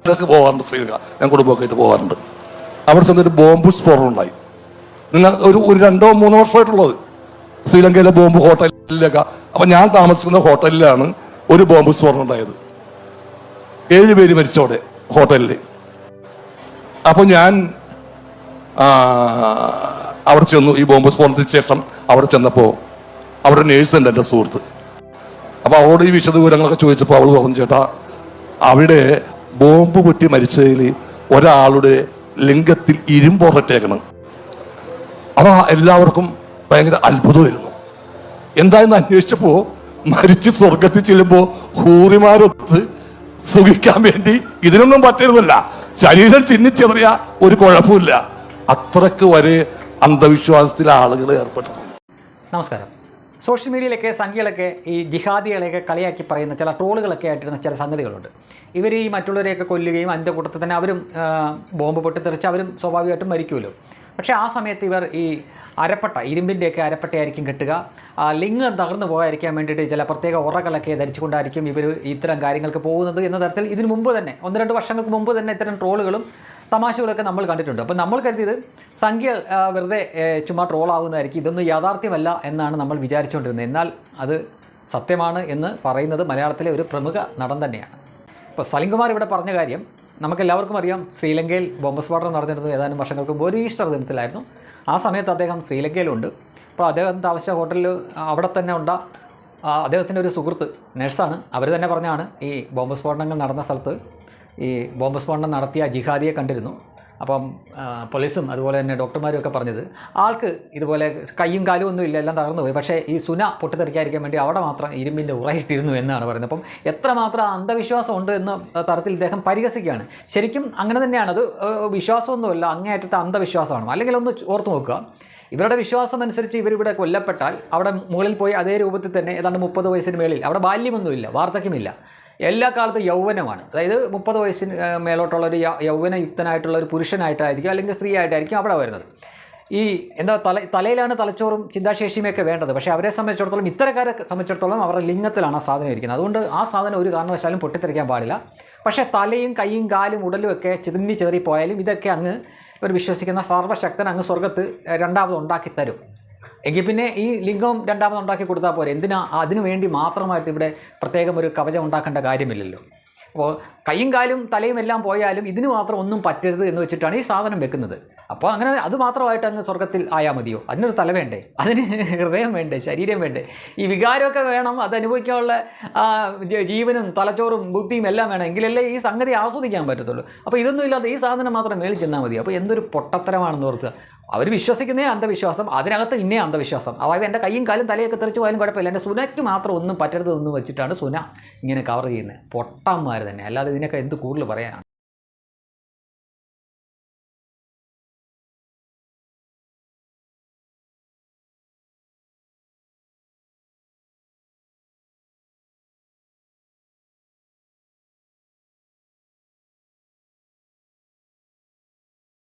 ഇടയ്ക്ക് പോകാറുണ്ട് ശ്രീലങ്ക. ഞാൻ കുടുംബമൊക്കെ ആയിട്ട് പോകാറുണ്ട്. അവിടെ ചെന്നൊരു ബോംബ് സ്ഫോടനം ഉണ്ടായി. നിങ്ങൾ ഒരു 2-3 വർഷമായിട്ടുള്ളത് ശ്രീലങ്കയിലെ ബോംബ് ഹോട്ടലിലൊക്കെ. അപ്പം ഞാൻ താമസിക്കുന്ന ഹോട്ടലിലാണ് ഒരു ബോംബ് സ്ഫോടനം ഉണ്ടായത്. 7 പേര് മരിച്ചോടെ ഹോട്ടലിൽ. അപ്പോൾ ഞാൻ അവിടെ ചെന്നു. ഈ ബോംബ് സ്ഫോടനത്തിന് ശേഷം അവിടെ ചെന്നപ്പോൾ അവിടെ നേഴ്സുണ്ട് എൻ്റെ സുഹൃത്ത്. അപ്പോൾ അവളോട് ഈ വിശദവിവരങ്ങളൊക്കെ ചോദിച്ചപ്പോൾ അവൾ പറഞ്ഞു, ചേട്ടാ അവിടെ ബോംബ് പൊട്ടി മരിച്ചതിൽ ഒരാളുടെ ലിംഗത്തിൽ ഇരുമ്പൊറട്ടേക്കണം. അത് എല്ലാവർക്കും ഭയങ്കര അത്ഭുതമായിരുന്നു. എന്തായെന്ന് അന്വേഷിച്ചപ്പോൾ മരിച്ച് സ്വർഗത്തിൽ ചെല്ലുമ്പോൾ ഹൂറിമാരൊത്ത് സുഖിക്കാൻ വേണ്ടി ഇതിനൊന്നും പറ്റരുതല്ല, ശരീരം ചിന്നിച്ചെറിയ ഒരു കുഴപ്പമില്ല. അത്രക്ക് വരെ അന്ധവിശ്വാസത്തിൽ ആളുകൾ ഏർപ്പെട്ടിട്ടുണ്ട്. നമസ്കാരം. സോഷ്യൽ മീഡിയയിലൊക്കെ സംഖ്യകളൊക്കെ ഈ ജിഹാദികളെയൊക്കെ കളിയാക്കി പറയുന്ന ചില ട്രോളുകളൊക്കെ ആയിട്ടിരുന്ന ചില സംഗതികളുണ്ട്. ഇവർ ഈ മറ്റുള്ളവരെയൊക്കെ കൊല്ലുകയും അതിൻ്റെ കൂട്ടത്തിൽ തന്നെ അവരും ബോംബ് പൊട്ടിത്തെറിച്ച് അവരും സ്വാഭാവികമായിട്ടും മരിക്കുമല്ലോ. പക്ഷേ ആ സമയത്ത് ഇവർ ഈ അരപ്പട്ട, ഇരുമ്പിൻ്റെയൊക്കെ അരപ്പട്ടയായിരിക്കും കെട്ടുക. ലിംഗം തകർന്നു പോകാതിരിക്കാൻ വേണ്ടിയിട്ട് ചില പ്രത്യേക ഉറകളൊക്കെ ധരിച്ചുകൊണ്ടായിരിക്കും ഇവർ ഇത്തരം കാര്യങ്ങൾക്ക് പോകുന്നത് എന്ന തരത്തിൽ ഇതിനു മുമ്പ് തന്നെ 1-2 വർഷങ്ങൾക്ക് മുമ്പ് തന്നെ ഇത്തരം ട്രോളുകളും തമാശകളൊക്കെ നമ്മൾ കണ്ടിട്ടുണ്ട്. അപ്പോൾ നമ്മൾ കരുതിയത് സംഖ്യ വെറുതെ ചുമ്മാ ട്രോളാവുന്നതായിരിക്കും, ഇതൊന്നും യാഥാർത്ഥ്യമല്ല എന്നാണ് നമ്മൾ വിചാരിച്ചുകൊണ്ടിരുന്നത്. എന്നാൽ അത് സത്യമാണ് എന്ന് പറയുന്നത് മലയാളത്തിലെ ഒരു പ്രമുഖ നടൻ തന്നെയാണ്. ഇപ്പോൾ സലിംകുമാർ ഇവിടെ പറഞ്ഞ കാര്യം നമുക്കെല്ലാവർക്കും അറിയാം. ശ്രീലങ്കയിൽ ബോംബ് സ്ഫോടനം നടന്നിരുന്നത് ഏതാനും വർഷങ്ങൾക്ക് മുമ്പ് ഒരു ഈസ്റ്റർ ദിനത്തിലായിരുന്നു. ആ സമയത്ത് അദ്ദേഹം ശ്രീലങ്കയിലുണ്ട്. അപ്പോൾ അദ്ദേഹം താമസിച്ച ഹോട്ടലിൽ അവിടെ തന്നെ ഉണ്ട് അദ്ദേഹത്തിൻ്റെ ഒരു സുഹൃത്ത് നഴ്സാണ്. അവർ തന്നെ പറഞ്ഞാണ് ഈ ബോംബ് സ്ഫോടനങ്ങൾ നടന്ന സ്ഥലത്ത് ഈ ബോംബ് സ്ഫോടനം നടത്തിയ ജിഹാദിയെ കണ്ടിരുന്നു. അപ്പം പോലീസും അതുപോലെ തന്നെ ഡോക്ടർമാരും ഒക്കെ പറഞ്ഞത് ആൾക്ക് ഇതുപോലെ കയ്യും കാലും ഒന്നും ഇല്ല, എല്ലാം തകർന്നു പോയി. പക്ഷേ ഈ സുന പൊട്ടിത്തെറിക്കാതിരിക്കാൻ വേണ്ടി അവിടെ മാത്രം ഇരുമ്പിൻ്റെ ഉറയിട്ടിരുന്നു എന്നാണ് പറയുന്നത്. അപ്പം എത്രമാത്രം അന്ധവിശ്വാസം ഉണ്ട് എന്ന തരത്തിൽ ഇദ്ദേഹം പരിഹസിക്കുകയാണ്. ശരിക്കും അങ്ങനെ തന്നെയാണ്. അത് വിശ്വാസമൊന്നുമല്ല, അങ്ങേയറ്റത്തെ അന്ധവിശ്വാസമാണ്. അല്ലെങ്കിൽ ഒന്ന് ഓർത്ത് നോക്കുക, ഇവരുടെ വിശ്വാസം അനുസരിച്ച് ഇവരിവിടെ കൊല്ലപ്പെട്ടാൽ അവിടെ മുകളിൽ പോയി അതേ രൂപത്തിൽ തന്നെ ഏതാണ്ട് 30 വയസ്സിന് മേളിൽ, അവിടെ ബാല്യമൊന്നുമില്ല, വാർദ്ധക്യമില്ല, എല്ലാ കാലത്തും യൗവനമാണ്. അതായത് 30 വയസ്സിന് മേലോട്ടുള്ളൊരു യൗവനയുക്തനായിട്ടുള്ള ഒരു പുരുഷനായിട്ടായിരിക്കും അല്ലെങ്കിൽ സ്ത്രീ ആയിട്ടായിരിക്കും അവിടെ വരുന്നത്. ഈ എന്താ തലയിലാണ് തലച്ചോറും ചിന്താശേഷിയുമൊക്കെ വേണ്ടത്. പക്ഷേ അവരെ സംബന്ധിച്ചിടത്തോളം, ഇത്തരക്കാരെ സംബന്ധിച്ചിടത്തോളം അവരുടെ ലിംഗത്തിലാണ് ആ സാധനം ഇരിക്കുന്നത്. അതുകൊണ്ട് ആ സാധനം ഒരു കാരണവശാലും പൊട്ടിത്തെറിക്കാൻ പാടില്ല. പക്ഷേ തലയും കൈയും കാലും ഉടലും ഒക്കെ ചിതറി ചെറിപ്പോയാലും ഇതൊക്കെ അങ്ങ് ഇവർ വിശ്വസിക്കുന്ന സർവ്വശക്തൻ അങ്ങ് സ്വർഗത്ത് രണ്ടാമത് ഉണ്ടാക്കി തരും. എങ്കിൽ പിന്നെ ഈ ലിംഗം രണ്ടാമത് ഉണ്ടാക്കി കൊടുത്താൽ പോരെ. എന്തിനാ അതിനു വേണ്ടി മാത്രമായിട്ട് ഇവിടെ പ്രത്യേകം ഒരു കവചം ഉണ്ടാക്കേണ്ട കാര്യമില്ലല്ലോ. അപ്പോൾ കൈയും കാലും തലയും എല്ലാം പോയാലും ഇതിന് മാത്രം ഒന്നും പറ്റരുത് എന്ന് വെച്ചിട്ടാണ് ഈ സാധനം വെക്കുന്നത്. അപ്പോൾ അങ്ങനെ അത് മാത്രമായിട്ട് അങ്ങ് സ്വർഗത്തിൽ ആയാൽ മതിയോ? അതിനൊരു തല വേണ്ടേ, അതിന് ഹൃദയം വേണ്ടേ, ശരീരം വേണ്ടേ, ഈ വികാരമൊക്കെ വേണം, അത് അനുഭവിക്കാനുള്ള ജീവനും തലച്ചോറും ബുദ്ധിയും എല്ലാം വേണം. എങ്കിലല്ലേ ഈ സംഗതി ആസ്വദിക്കാൻ പറ്റത്തുള്ളൂ. അപ്പോൾ ഇതൊന്നും ഇല്ലാതെ ഈ സാധനം മാത്രം മേളിൽ ചെന്നാൽ മതി. അപ്പോൾ എന്തൊരു പൊട്ടത്തരമാണെന്ന് ഓർക്കുക. അവർ വിശ്വസിക്കുന്നേ അന്ധവിശ്വാസം, അതിനകത്ത് ഇന്നേ അന്ധവിശ്വാസം. അതായത് എൻ്റെ കൈയും കാലും തലയൊക്കെ തെറിച്ച് പോയാലും കുഴപ്പമില്ല, എൻ്റെ സുനയ്ക്ക് മാത്രം ഒന്നും പറ്റരുതെന്ന് വെച്ചിട്ടാണ് സുന ഇങ്ങനെ കവർ ചെയ്യുന്നത്. പൊട്ടന്മാർ തന്നെ, അല്ലാതെ ഇതിനൊക്കെ എന്ത് കൂടുതൽ പറയാനാണ്.